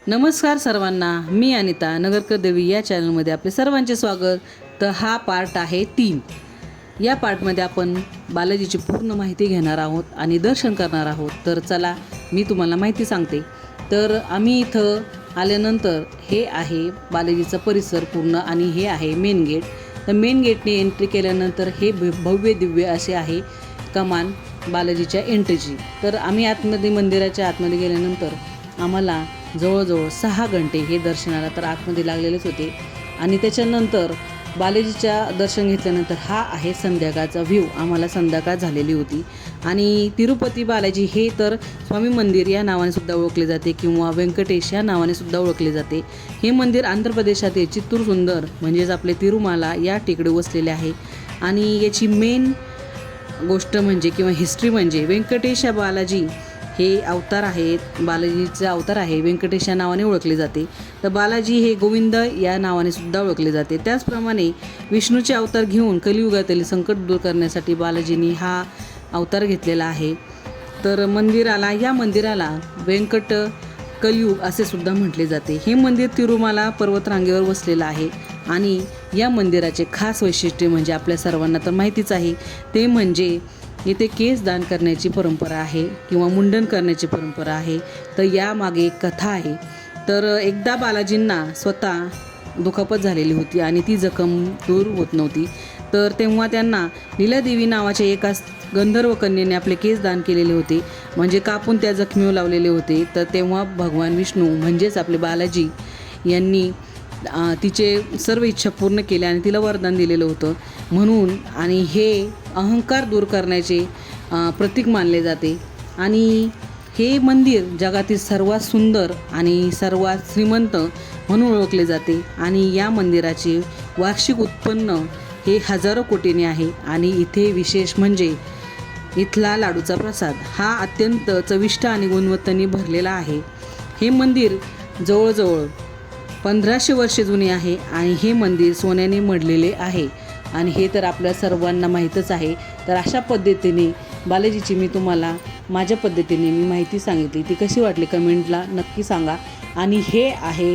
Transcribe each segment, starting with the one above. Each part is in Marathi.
नमस्कार सर्वांना, मी अनिता नगरकर देवी या चॅनलमध्ये आपले सर्वांचे स्वागत। तर हा पार्ट आहे 3। या पार्टमध्ये आपण बालाजीची पूर्ण माहिती घेणार आहोत आणि दर्शन करणार आहोत। तर चला मी तुम्हाला माहिती सांगते। तर आम्ही इथं आल्यानंतर हे आहे बालाजीचा परिसर पूर्ण आणि हे आहे मेन गेट। तर मेन गेटने एंट्री केल्यानंतर हे भव्य दिव्य असे आहे कमान बालाजीच्या एंट्रीची। तर आम्ही आतमध्ये मंदिराच्या आतमध्ये गेल्यानंतर आम्हाला जवळजवळ 6 घंटे हे दर्शनाला तर आतमध्ये लागलेलेच होते। आणि त्याच्यानंतर बालाजीच्या दर्शन घेतल्यानंतर हा आहे संध्याकाळचा व्ह्यू। आम्हाला संध्याकाळ झालेली होती आणि तिरुपती बालाजी हे तर स्वामी मंदिर या नावाने सुद्धा ओळखले जाते किंवा व्यंकटेश या नावाने सुद्धा ओळखले जाते। हे मंदिर आंध्र प्रदेशातील चित्तूर सुंदर म्हणजेच आपले तिरुमाला या टेकडे वसलेले आहे। आणि याची मेन गोष्ट म्हणजे किंवा हिस्ट्री म्हणजे व्यंकटेश बालाजी हे अवतार आहेत। बालाजीचे अवतार आहे व्यंकटेश या नावाने ओळखले जाते। तर बालाजी हे गोविंद या नावाने सुद्धा ओळखले जाते। त्याचप्रमाणे विष्णूचे अवतार घेऊन कलियुगातील संकट दूर करण्यासाठी बालाजींनी हा अवतार घेतलेला आहे। तर या मंदिराला व्यंकट कलियुग असे सुद्धा म्हटले जाते। हे मंदिर तिरुमाला पर्वतरांगेवर वसलेलं आहे आणि या मंदिराचे खास वैशिष्ट्य म्हणजे आपल्या सर्वांना तर माहितीच आहे, ते म्हणजे इथे केस दान करण्याची परंपरा आहे किंवा मुंडन करण्याची परंपरा आहे। तर यामागे एक कथा आहे। तर एकदा बालाजींना स्वतः दुखापत झालेली होती आणि ती जखम दूर होत नव्हती। तर तेव्हा त्यांना लीलादेवी नावाच्या एका गंधर्व कन्येने आपले केस दान केलेले होते, म्हणजे कापून त्या जखमीवर लावलेले होते। तर तेव्हा भगवान विष्णू म्हणजेच आपले बालाजी यांनी तिचे सर्व इच्छा पूर्ण केल्या आणि तिला वरदान दिलेलं होतं म्हणून। आणि हे अहंकार दूर करण्याचे प्रतीक मानले जाते। आणि हे मंदिर जगातील सर्वात सुंदर आणि सर्वात श्रीमंत म्हणून ओळखले जाते। आणि या मंदिराचे वार्षिक उत्पन्न हे हजारो कोटीने आहे। आणि इथे विशेष म्हणजे इथला लाडूचा प्रसाद हा अत्यंत चविष्ट आणि गुणवत्तेने भरलेला आहे। हे मंदिर जवळजवळ 1500 वर्षे जुने आहे आणि हे मंदिर सोन्याने मढलेले आहे आणि हे तर आपल्या सर्वांना माहीतच आहे। तर अशा पद्धतीने बालाजीची मी तुम्हाला माझ्या पद्धतीने मी माहिती सांगितली, ती कशी वाटली कमेंटला नक्की सांगा। आणि हे आहे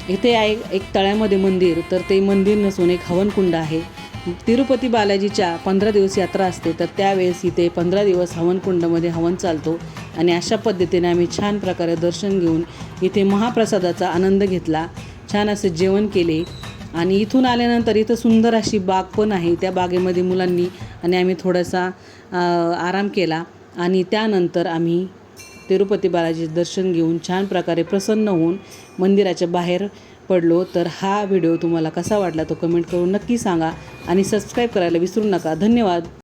इथे आहे एक तळ्यामध्ये मंदिर, तर ते मंदिर नसून एक हवनकुंड आहे। तिरुपती बालाजीच्या 15 दिवस यात्रा असते, तर त्यावेळेस इथे 15 दिवस हवनकुंडामध्ये हवन चालतो आणि अशा पद्धतीने आम्ही छान प्रकारे दर्शन घेऊन इथे महाप्रसादाचा आनंद घेतला, छान असे जेवण केले। आणि इथून आल्यानंतर इथं सुंदर अशी बाग पण आहे, त्या बागेमध्ये मुलांनी आणि आम्ही थोडासा आराम केला आणि त्यानंतर आम्ही तिरुपती बालाजी दर्शन घेऊन छान प्रकारे प्रसन्न होऊन मंदिराच्या बाहेर पडलो। तर हा व्हिडिओ तुम्हाला कसा वाटला तो कमेंट करून नक्की सांगा आणि सबस्क्राईब करायला विसरू नका। धन्यवाद।